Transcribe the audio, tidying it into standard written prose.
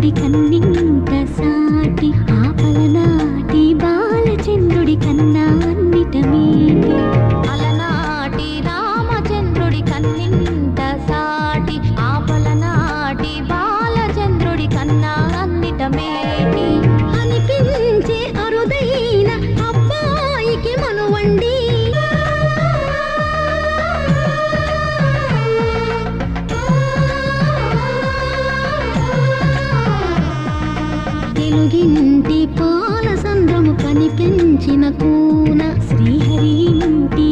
రామచంద్రుడి కన్నింత సాటి ఆపలనాటి బాలచంద్రుడి కన్నా అన్నిట మేటి అలనాటి రామచంద్రుడి కన్నింత సాటి ఆపలనాటి బాలచంద్రుడి కన్నా అన్నిట మేటి అనిపించే అరుదైన అబ్బాయికి మనువండి తెలుగింటి పాల సంద్రము కనిపించిన కూన శ్రీహరి ఇంటి